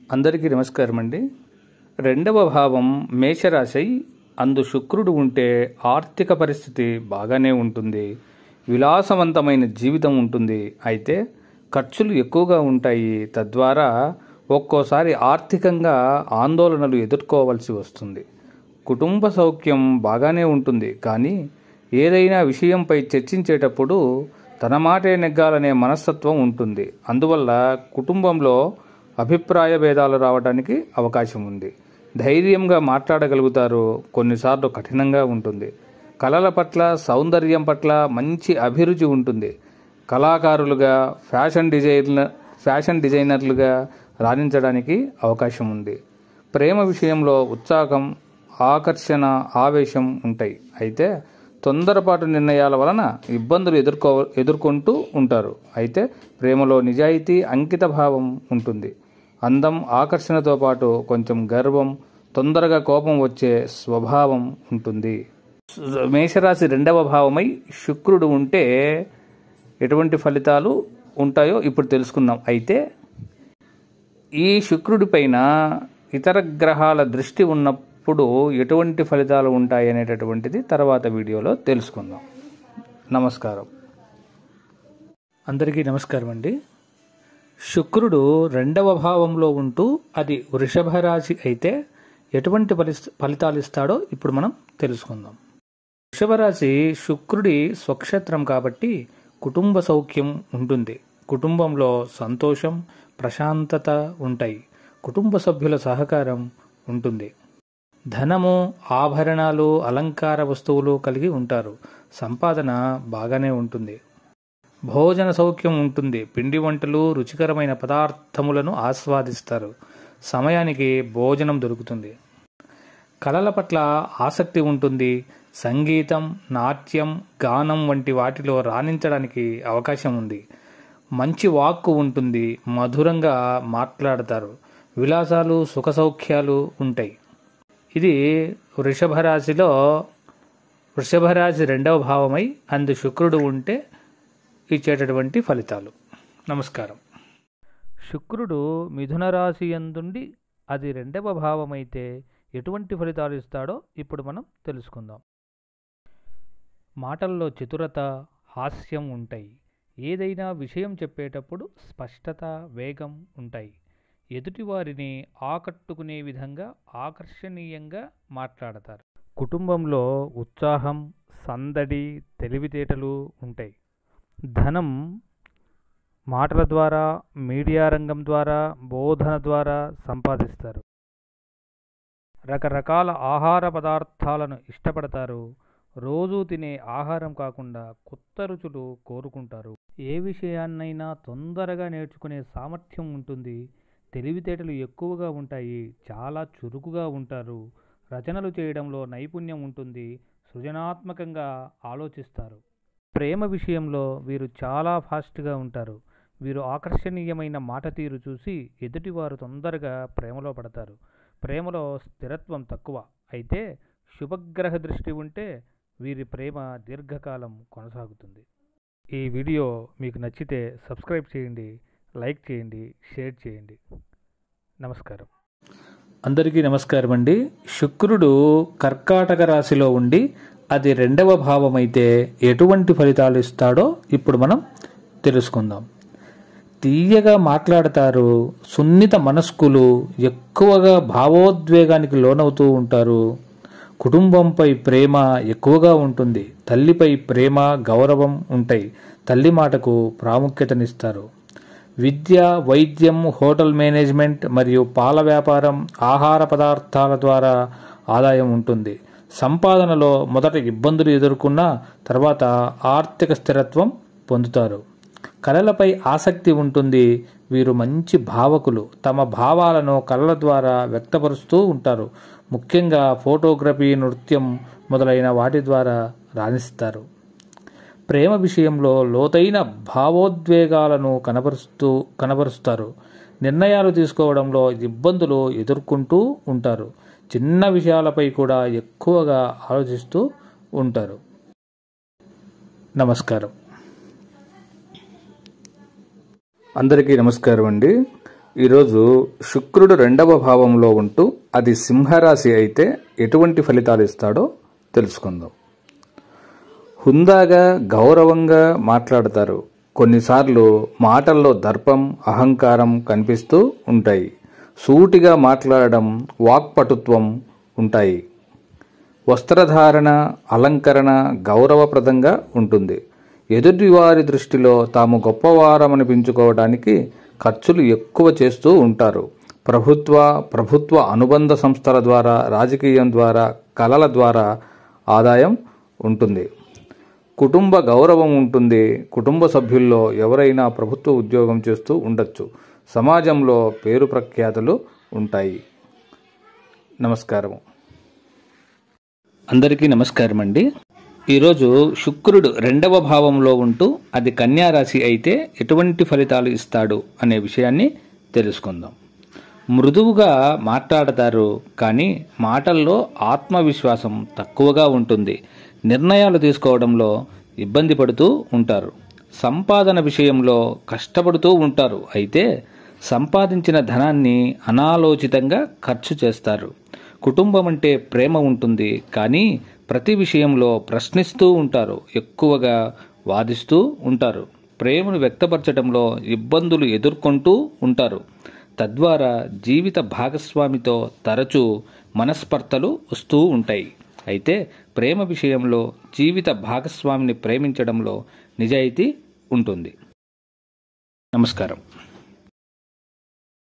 అందరికీ నమస్కారం అండి. రెండవ భావం మేషరాశి, అందు శుక్రుడు ఉంటే ఆర్థిక పరిస్థితి బాగానే ఉంటుంది, విలాసవంతమైన జీవితం ఉంటుంది. అయితే ఖర్చులు ఎక్కువగా ఉంటాయి. తద్వారా ఒక్కోసారి ఆర్థికంగా ఆందోళనలు ఎదుర్కోవాల్సి వస్తుంది. కుటుంబ సౌఖ్యం బాగానే ఉంటుంది, కానీ ఏదైనా విషయంపై చర్చించేటప్పుడు తన మాటే నెగ్గాలనే మనస్తత్వం ఉంటుంది. అందువల్ల కుటుంబంలో అభిప్రాయ భేదాలు రావడానికి అవకాశం ఉంది. ధైర్యంగా మాట్లాడగలుగుతారు, కొన్నిసార్లు కఠినంగా ఉంటుంది. కళల పట్ల, సౌందర్యం పట్ల మంచి అభిరుచి ఉంటుంది. కళాకారులుగా, ఫ్యాషన్ డిజైనర్లుగా రాణించడానికి అవకాశం ఉంది. ప్రేమ విషయంలో ఉత్సాహం, ఆకర్షణ, ఆవేశం ఉంటాయి. అయితే తొందరపాటు నిర్ణయాల వలన ఇబ్బందులు ఎదుర్కొంటూ ఉంటారు. అయితే ప్రేమలో నిజాయితీ, అంకిత భావం ఉంటుంది. అందం, ఆకర్షణతో పాటు కొంచెం గర్వం, తొందరగా కోపం వచ్చే స్వభావం ఉంటుంది. మేషరాశి రెండవ భావమై శుక్రుడు ఉంటే ఎటువంటి ఫలితాలు ఉంటాయో ఇప్పుడు తెలుసుకుందాం. అయితే ఈ శుక్రుడి పైన ఇతర గ్రహాల దృష్టి ఉన్నప్పుడు ఎటువంటి ఫలితాలు ఉంటాయి అనేటటువంటిది తర్వాత వీడియోలో తెలుసుకుందాం. నమస్కారం. అందరికీ నమస్కారం అండి. శుక్రుడు రెండవ భావంలో ఉంటూ అది వృషభ రాశి అయితే ఎటువంటి ఫలితాలు ఇస్తాడో ఇప్పుడు మనం తెలుసుకుందాం. వృషభ రాశి శుక్రుడి స్వక్షేత్రం కాబట్టి కుటుంబ సౌఖ్యం ఉంటుంది. కుటుంబంలో సంతోషం, ప్రశాంతత ఉంటాయి. కుటుంబ సభ్యుల సహకారం ఉంటుంది. ధనము, ఆభరణాలు, అలంకార వస్తువులు కలిగి ఉంటారు. సంపాదన బాగానే ఉంటుంది. భోజన సౌఖ్యం ఉంటుంది. పిండి వంటలు, రుచికరమైన పదార్థములను ఆస్వాదిస్తారు. సమయానికి భోజనం దొరుకుతుంది. కళల పట్ల ఆసక్తి ఉంటుంది. సంగీతం, నాట్యం, గానం వంటి వాటిలో రాణించడానికి అవకాశం ఉంది. మంచి వాక్కు ఉంటుంది. మధురంగా మాట్లాడతారు. విలాసాలు, సుఖ సౌఖ్యాలు ఉంటాయి. ఇది వృషభ రాశి రెండవ భావమై అందు శుక్రుడు ఉంటే ఇచ్చేటటువంటి ఫలితాలు. నమస్కారం. శుక్రుడు మిథున రాశి యందుండి అది రెండవ భావమైతే ఎటువంటి ఫలితాలు ఇస్తాడో ఇప్పుడు మనం తెలుసుకుందాం. మాటల్లో చతురత, హాస్యం ఉంటాయి. ఏదైనా విషయం చెప్పేటప్పుడు స్పష్టత, వేగం ఉంటాయి. ఎదుటివారిని ఆకట్టుకునే విధంగా ఆకర్షణీయంగా మాట్లాడతారు. కుటుంబంలో ఉత్సాహం, సందడి, తెలివితేటలు ఉంటాయి. ధనం మాటల ద్వారా, మీడియా రంగం ద్వారా, బోధన ద్వారా సంపాదిస్తారు. రకరకాల ఆహార పదార్థాలను ఇష్టపడతారు. రోజూ తినే ఆహారం కాకుండా కొత్త రుచులు కోరుకుంటారు. ఏ విషయాన్నైనా తొందరగా నేర్చుకునే సామర్థ్యం ఉంటుంది. తెలివితేటలు ఎక్కువగా ఉంటాయి. చాలా చురుకుగా ఉంటారు. రచనలు చేయడంలో నైపుణ్యం ఉంటుంది. సృజనాత్మకంగా ఆలోచిస్తారు. ప్రేమ విషయంలో వీరు చాలా ఫాస్ట్గా ఉంటారు. వీరు ఆకర్షణీయమైన మాట తీరు చూసి ఎదుటివారు తొందరగా ప్రేమలో పడతారు. ప్రేమలో స్థిరత్వం తక్కువ. అయితే శుభగ్రహ దృష్టి ఉంటే వీరి ప్రేమ దీర్ఘకాలం కొనసాగుతుంది. ఈ వీడియో మీకు నచ్చితే సబ్స్క్రైబ్ చేయండి, లైక్ చేయండి, షేర్ చేయండి. నమస్కారం. అందరికీ నమస్కారం అండి. శుక్రుడు కర్కాటక రాశిలో ఉండి అది రెండవ భావమైతే ఎటువంటి ఫలితాలు ఇస్తాడో ఇప్పుడు మనం తెలుసుకుందాం. తీయగా మాట్లాడతారు. సున్నిత మనస్కులు, ఎక్కువగా భావోద్వేగానికి లోనవుతూ ఉంటారు. కుటుంబంపై ప్రేమ ఎక్కువగా ఉంటుంది. తల్లిపై ప్రేమ, గౌరవం ఉంటాయి. తల్లి మాటకు ప్రాముఖ్యతనిస్తారు. విద్య, వైద్యం, హోటల్ మేనేజ్మెంట్ మరియు పాల వ్యాపారం, ఆహార పదార్థాల ద్వారా ఆదాయం ఉంటుంది. సంపాదనలో మొదట ఇబ్బందులు ఎదుర్కొన్న తర్వాత ఆర్థిక స్థిరత్వం పొందుతారు. కళలపై ఆసక్తి ఉంటుంది. వీరు మంచి భావకులు. తమ భావాలను కళల ద్వారా వ్యక్తపరుస్తూ ఉంటారు. ముఖ్యంగా ఫోటోగ్రఫీ, నృత్యం మొదలైన వాటి ద్వారా రాణిస్తారు. ప్రేమ విషయంలో లోతైన భావోద్వేగాలను కనబరుస్తారు. నిర్ణయాలు తీసుకోవడంలో ఇబ్బందులు ఎదుర్కొంటూ ఉంటారు. చిన్న విషయాలపై కూడా ఎక్కువగా ఆలోచిస్తూ ఉంటారు. నమస్కారం. అందరికీ నమస్కారం అండి. ఈరోజు శుక్రుడు 2వ భావంలో ఉంటూ అది సింహరాశి అయితే ఎటువంటి ఫలితాలు ఇస్తాడో తెలుసుకుందాం. హుందాగా గౌరవంగా మాట్లాడతారు. కొన్నిసార్లు మాటల్లో దర్పం అహంకారం కనిపిస్తూ ఉంటాయి. సూటిగా మాట్లాడడం వాక్పటుత్వం ఉంటాయి. వస్త్రధారణ అలంకరణ గౌరవప్రదంగా ఉంటుంది. ఎదుటివారి దృష్టిలో తాము గొప్పవారమనిపించుకోవడానికి ఖర్చులు ఎక్కువ చేస్తూ ఉంటారు. ప్రభుత్వ అనుబంధ సంస్థల ద్వారా, రాజకీయం ద్వారా, కళల ద్వారా ఆదాయం ఉంటుంది. కుటుంబ గౌరవం ఉంటుంది. కుటుంబ సభ్యుల్లో ఎవరైనా ప్రభుత్వ ఉద్యోగం చేస్తూ ఉండొచ్చు. సమాజంలో పేరు ప్రఖ్యాతులు ఉంటాయి. నమస్కారం. అందరికీ నమస్కారం అండి. ఈరోజు శుక్రుడు 2వ భావంలో ఉంటూ అది కన్యా రాశి అయితే ఎటువంటి ఫలితాలు ఇస్తాడు అనే విషయాన్ని తెలుసుకుందాం. మృదువుగా మాట్లాడతారు, కానీ మాటల్లో ఆత్మవిశ్వాసం తక్కువగా ఉంటుంది. నిర్ణయాలు తీసుకోవడంలో ఇబ్బంది పడుతూ ఉంటారు. సంపాదన విషయంలో కష్టపడుతూ ఉంటారు. అయితే సంపాదించిన ధనాన్ని అనాలోచితంగా ఖర్చు చేస్తారు. కుటుంబం అంటే ప్రేమ ఉంటుంది, కానీ ప్రతి విషయంలో ప్రశ్నిస్తూ ఉంటారు. ఎక్కువగా వాదిస్తూ ఉంటారు. ప్రేమను వ్యక్తపరచడంలో ఇబ్బందులు ఎదుర్కొంటూ ఉంటారు. తద్వారా జీవిత భాగస్వామితో తరచూ మనస్పర్ధలు వస్తూ ఉంటాయి. అయితే ప్రేమ విషయంలో జీవిత భాగస్వామిని ప్రేమించడంలో నిజాయితీ ఉంటుంది. నమస్కారం.